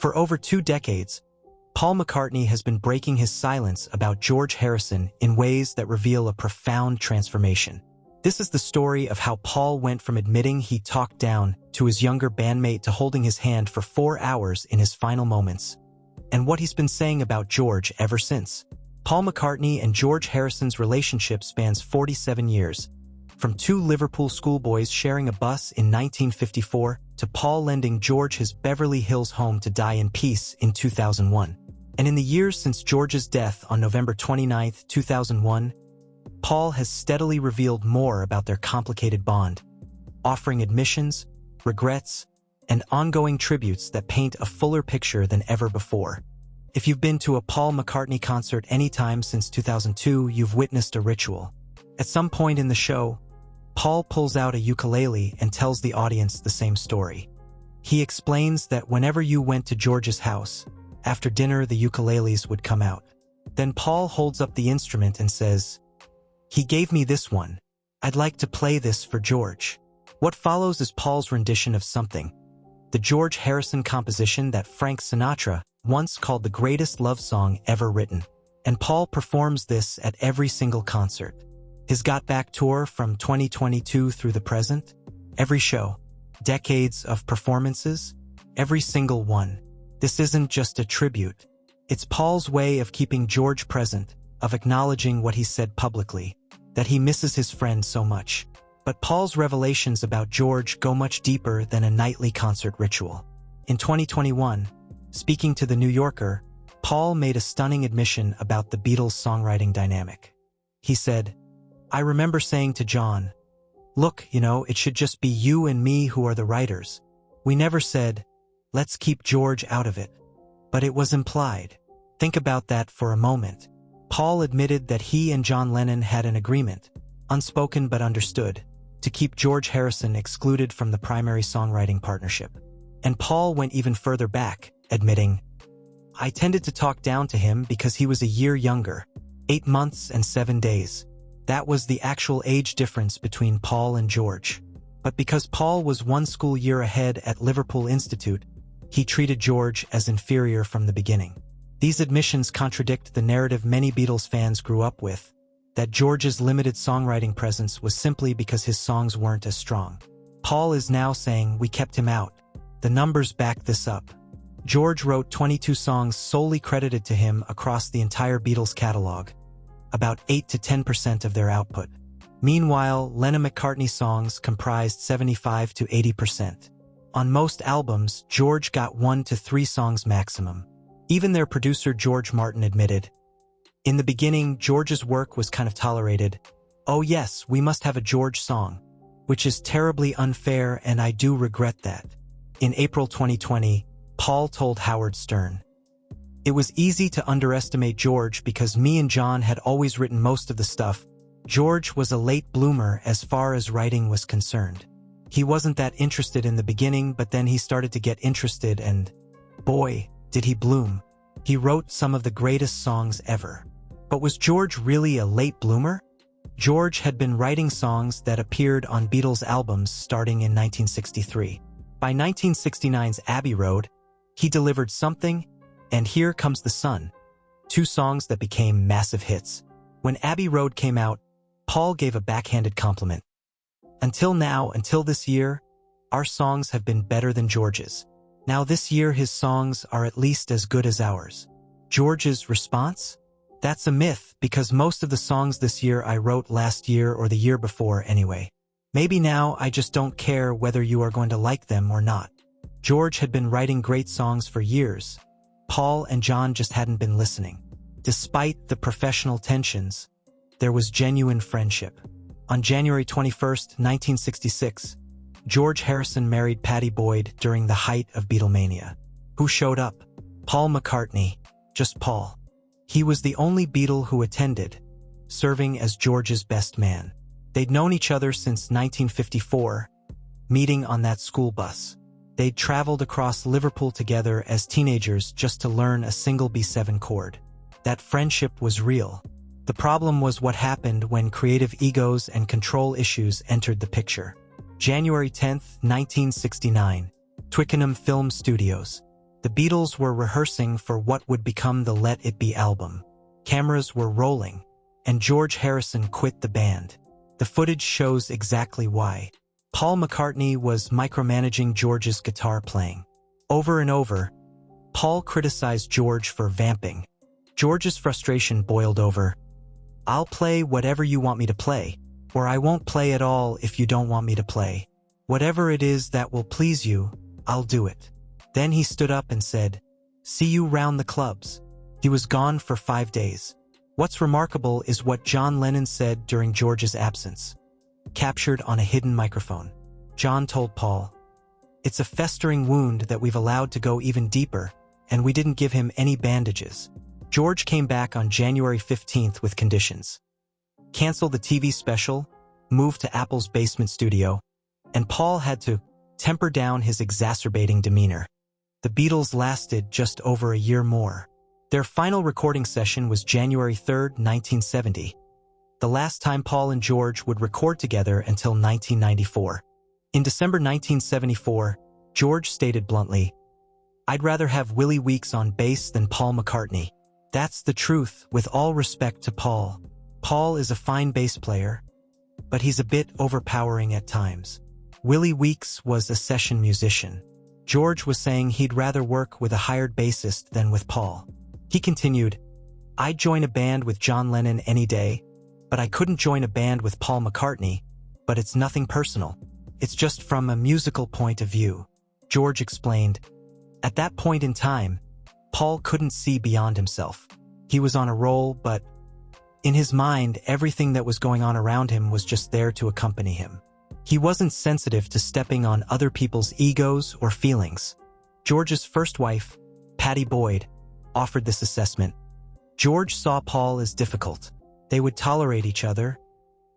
For over 2 decades, Paul McCartney has been breaking his silence about George Harrison in ways that reveal a profound transformation. This is the story of how Paul went from admitting he talked down to his younger bandmate to holding his hand for 4 hours in his final moments, and what he's been saying about George ever since. Paul McCartney and George Harrison's relationship spans 47 years, from 2 Liverpool schoolboys sharing a bus in 1954 to Paul lending George his Beverly Hills home to die in peace in 2001. And in the years since George's death on November 29, 2001, Paul has steadily revealed more about their complicated bond, offering admissions, regrets, and ongoing tributes that paint a fuller picture than ever before. If you've been to a Paul McCartney concert anytime since 2002, you've witnessed a ritual. At some point in the show, Paul pulls out a ukulele and tells the audience the same story. He explains that whenever you went to George's house, after dinner the ukuleles would come out. Then Paul holds up the instrument and says, "He gave me this one. I'd like to play this for George." What follows is Paul's rendition of Something, the George Harrison composition that Frank Sinatra once called the greatest love song ever written. And Paul performs this at every single concert. His Got Back tour from 2022 through the present, every show, decades of performances, every single one. This isn't just a tribute. It's Paul's way of keeping George present, of acknowledging what he said publicly, that he misses his friend so much. But Paul's revelations about George go much deeper than a nightly concert ritual. In 2021, speaking to The New Yorker, Paul made a stunning admission about the Beatles' songwriting dynamic. He said, "I remember saying to John, look, it should just be you and me who are the writers. We never said, let's keep George out of it. But it was implied." Think about that for a moment. Paul admitted that he and John Lennon had an agreement, unspoken but understood, to keep George Harrison excluded from the primary songwriting partnership. And Paul went even further back, admitting, "I tended to talk down to him because he was a year younger, 8 months and 7 days. That was the actual age difference between Paul and George. But because Paul was 1 school year ahead at Liverpool Institute, he treated George as inferior from the beginning." These admissions contradict the narrative many Beatles fans grew up with, that George's limited songwriting presence was simply because his songs weren't as strong. Paul is now saying we kept him out. The numbers back this up. George wrote 22 songs solely credited to him across the entire Beatles catalog, about 8 to 10% of their output. Meanwhile, Lennon-McCartney songs comprised 75 to 80%. On most albums, George got 1 to 3 songs maximum. Even their producer George Martin admitted, "In the beginning, George's work was kind of tolerated. Oh yes, we must have a George song, which is terribly unfair and I do regret that." In April 2020, Paul told Howard Stern, "It was easy to underestimate George because me and John had always written most of the stuff. George was a late bloomer as far as writing was concerned. He wasn't that interested in the beginning, but then he started to get interested and, boy, did he bloom. He wrote some of the greatest songs ever." But was George really a late bloomer? George had been writing songs that appeared on Beatles albums starting in 1963. By 1969's Abbey Road, he delivered Something and Here Comes the Sun, 2 songs that became massive hits. When Abbey Road came out, Paul gave a backhanded compliment. "Until now, until this year, our songs have been better than George's. Now this year his songs are at least as good as ours." George's response? "That's a myth because most of the songs this year I wrote last year or the year before anyway. Maybe now I just don't care whether you are going to like them or not." George had been writing great songs for years. Paul and John just hadn't been listening. Despite the professional tensions, there was genuine friendship. On January 21, 1966, George Harrison married Pattie Boyd during the height of Beatlemania. Who showed up? Paul McCartney. Just Paul. He was the only Beatle who attended, serving as George's best man. They'd known each other since 1954, meeting on that school bus. They'd traveled across Liverpool together as teenagers just to learn a single B7 chord. That friendship was real. The problem was what happened when creative egos and control issues entered the picture. January 10, 1969, Twickenham Film Studios. The Beatles were rehearsing for what would become the Let It Be album. Cameras were rolling, and George Harrison quit the band. The footage shows exactly why. Paul McCartney was micromanaging George's guitar playing. Over and over, Paul criticized George for vamping. George's frustration boiled over, "I'll play whatever you want me to play, or I won't play at all if you don't want me to play. Whatever it is that will please you, I'll do it." Then he stood up and said, "See you round the clubs." He was gone for 5 days. What's remarkable is what John Lennon said during George's absence, captured on a hidden microphone. John told Paul, "It's a festering wound that we've allowed to go even deeper, and we didn't give him any bandages." George came back on January 15th with conditions. Cancel the TV special, move to Apple's basement studio, and Paul had to temper down his exacerbating demeanor. The Beatles lasted just over a year more. Their final recording session was January 3rd, 1970. The last time Paul and George would record together until 1994. In December 1974, George stated bluntly, "I'd rather have Willie Weeks on bass than Paul McCartney." That's the truth, with all respect to Paul. Paul is a fine bass player, but he's a bit overpowering at times. Willie Weeks was a session musician. George was saying he'd rather work with a hired bassist than with Paul. He continued, "I'd join a band with John Lennon any day, but I couldn't join a band with Paul McCartney, but it's nothing personal. It's just from a musical point of view." George explained, "At that point in time, Paul couldn't see beyond himself. He was on a roll, but in his mind, everything that was going on around him was just there to accompany him. He wasn't sensitive to stepping on other people's egos or feelings." George's first wife, Pattie Boyd, offered this assessment. "George saw Paul as difficult. They would tolerate each other,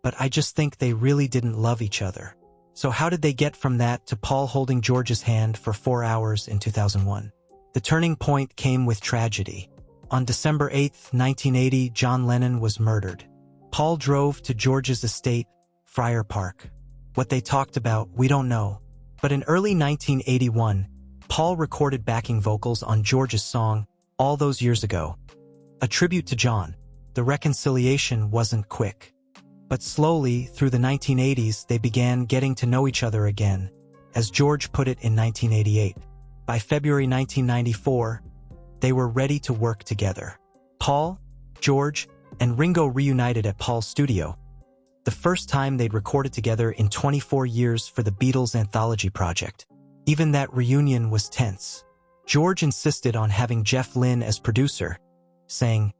but I just think they really didn't love each other." So how did they get from that to Paul holding George's hand for 4 hours in 2001? The turning point came with tragedy. On December 8, 1980, John Lennon was murdered. Paul drove to George's estate, Friar Park. What they talked about, we don't know. But in early 1981, Paul recorded backing vocals on George's song, All Those Years Ago. A tribute to John. The reconciliation wasn't quick. But slowly, through the 1980s, they began getting to know each other again, as George put it in 1988. By February 1994, they were ready to work together. Paul, George, and Ringo reunited at Paul's studio, the first time they'd recorded together in 24 years for the Beatles anthology project. Even that reunion was tense. George insisted on having Jeff Lynne as producer, saying,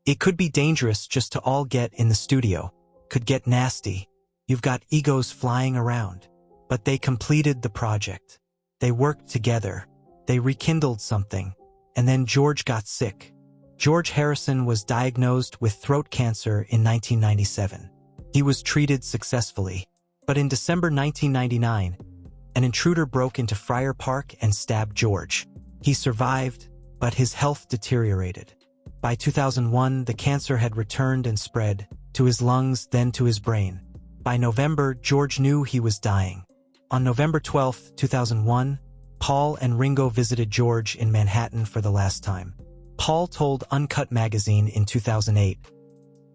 "It could be dangerous just to all get in the studio. Could get nasty. You've got egos flying around." But they completed the project. They worked together. They rekindled something. And then George got sick. George Harrison was diagnosed with throat cancer in 1997. He was treated successfully. But in December 1999, an intruder broke into Friar Park and stabbed George. He survived, but his health deteriorated. By 2001, the cancer had returned and spread, to his lungs, then to his brain. By November, George knew he was dying. On November 12, 2001, Paul and Ringo visited George in Manhattan for the last time. Paul told Uncut magazine in 2008,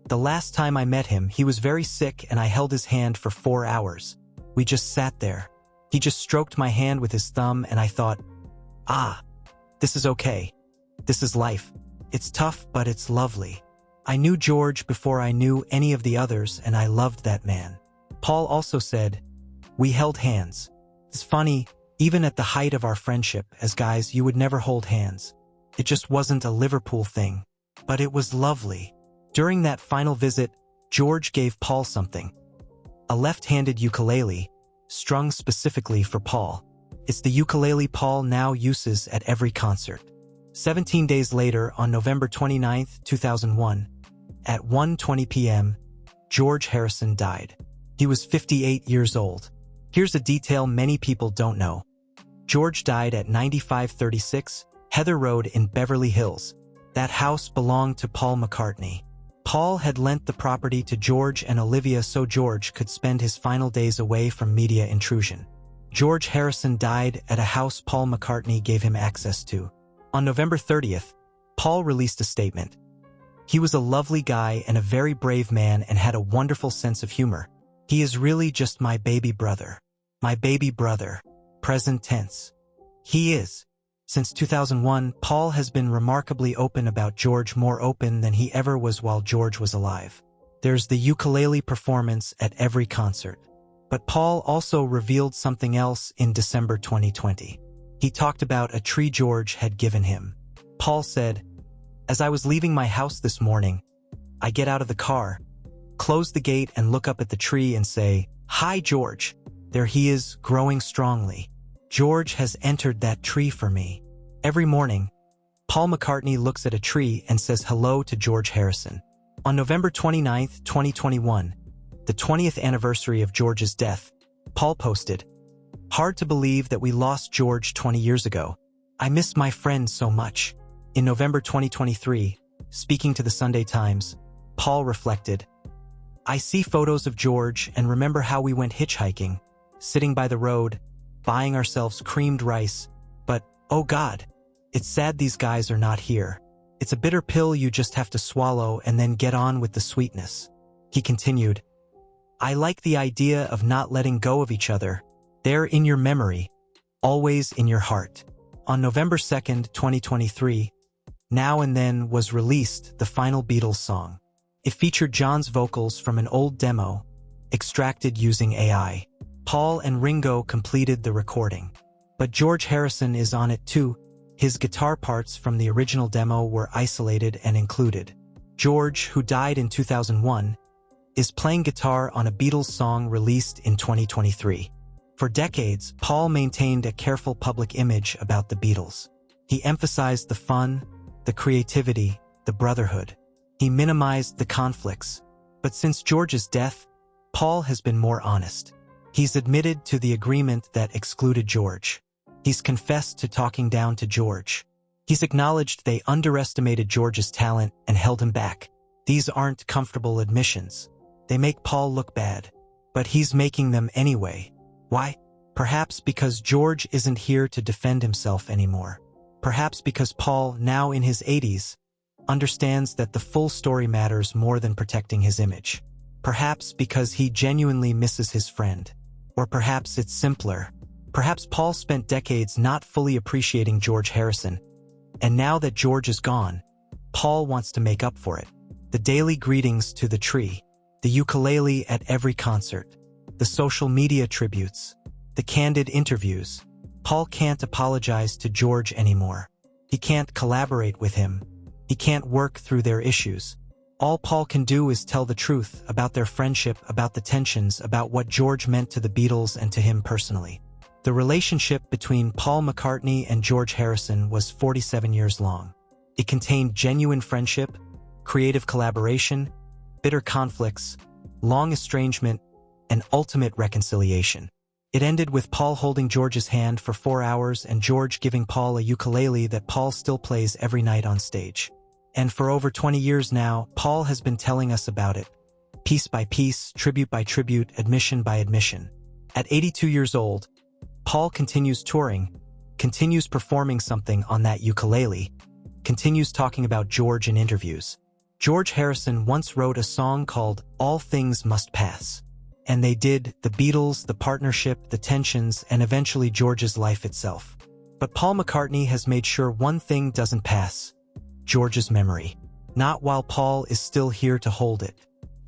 "The last time I met him, he was very sick and I held his hand for 4 hours. We just sat there. He just stroked my hand with his thumb and I thought, this is okay. This is life. It's tough, but it's lovely. I knew George before I knew any of the others and I loved that man." Paul also said, "We held hands. It's funny, even at the height of our friendship, as guys, you would never hold hands. It just wasn't a Liverpool thing. But it was lovely." During that final visit, George gave Paul something. A left-handed ukulele, strung specifically for Paul. It's the ukulele Paul now uses at every concert. 17 days later, on November 29, 2001, at 1:20 p.m., George Harrison died. He was 58 years old. Here's a detail many people don't know. George died at 9536 Heather Road in Beverly Hills. That house belonged to Paul McCartney. Paul had lent the property to George and Olivia so George could spend his final days away from media intrusion. George Harrison died at a house Paul McCartney gave him access to. On November 30th, Paul released a statement. He was a lovely guy and a very brave man and had a wonderful sense of humor. He is really just my baby brother. My baby brother. Present tense. He is. Since 2001, Paul has been remarkably open about George, more open than he ever was while George was alive. There's the ukulele performance at every concert. But Paul also revealed something else in December 2020. He talked about a tree George had given him. Paul said, "As I was leaving my house this morning, I get out of the car, close the gate and look up at the tree and say, 'Hi, George.' There he is, growing strongly. George has entered that tree for me." Every morning, Paul McCartney looks at a tree and says hello to George Harrison. On November 29, 2021, the 20th anniversary of George's death, Paul posted, "Hard to believe that we lost George 20 years ago. I miss my friend so much." In November 2023, speaking to the Sunday Times, Paul reflected, "I see photos of George and remember how we went hitchhiking, sitting by the road, buying ourselves creamed rice, but, oh God, it's sad these guys are not here. It's a bitter pill you just have to swallow and then get on with the sweetness." He continued, "I like the idea of not letting go of each other. They're in your memory, always in your heart." On November 2nd, 2023, Now and Then was released, the final Beatles song. It featured John's vocals from an old demo, extracted using AI. Paul and Ringo completed the recording. But George Harrison is on it too. His guitar parts from the original demo were isolated and included. George, who died in 2001, is playing guitar on a Beatles song released in 2023. For decades, Paul maintained a careful public image about the Beatles. He emphasized the fun, the creativity, the brotherhood. He minimized the conflicts. But since George's death, Paul has been more honest. He's admitted to the agreement that excluded George. He's confessed to talking down to George. He's acknowledged they underestimated George's talent and held him back. These aren't comfortable admissions. They make Paul look bad. But he's making them anyway. Why? Perhaps because George isn't here to defend himself anymore. Perhaps because Paul, now in his 80s, understands that the full story matters more than protecting his image. Perhaps because he genuinely misses his friend. Or perhaps it's simpler. Perhaps Paul spent decades not fully appreciating George Harrison, and now that George is gone, Paul wants to make up for it. The daily greetings to the tree, the ukulele at every concert, the social media tributes, the candid interviews. Paul can't apologize to George anymore. He can't collaborate with him. He can't work through their issues. All Paul can do is tell the truth about their friendship, about the tensions, about what George meant to the Beatles and to him personally. The relationship between Paul McCartney and George Harrison was 47 years long. It contained genuine friendship, creative collaboration, bitter conflicts, long estrangement, and ultimate reconciliation. It ended with Paul holding George's hand for 4 hours and George giving Paul a ukulele that Paul still plays every night on stage. And for over 20 years now, Paul has been telling us about it, piece by piece, tribute by tribute, admission by admission. At 82 years old, Paul continues touring, continues performing something on that ukulele, continues talking about George in interviews. George Harrison once wrote a song called All Things Must Pass. And they did, the Beatles, the partnership, the tensions, and eventually George's life itself. But Paul McCartney has made sure one thing doesn't pass: George's memory. Not while Paul is still here to hold it.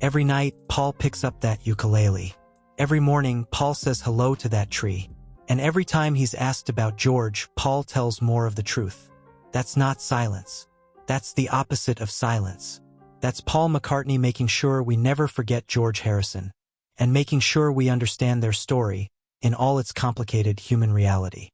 Every night, Paul picks up that ukulele. Every morning, Paul says hello to that tree. And every time he's asked about George, Paul tells more of the truth. That's not silence. That's the opposite of silence. That's Paul McCartney making sure we never forget George Harrison, and making sure we understand their story in all its complicated human reality.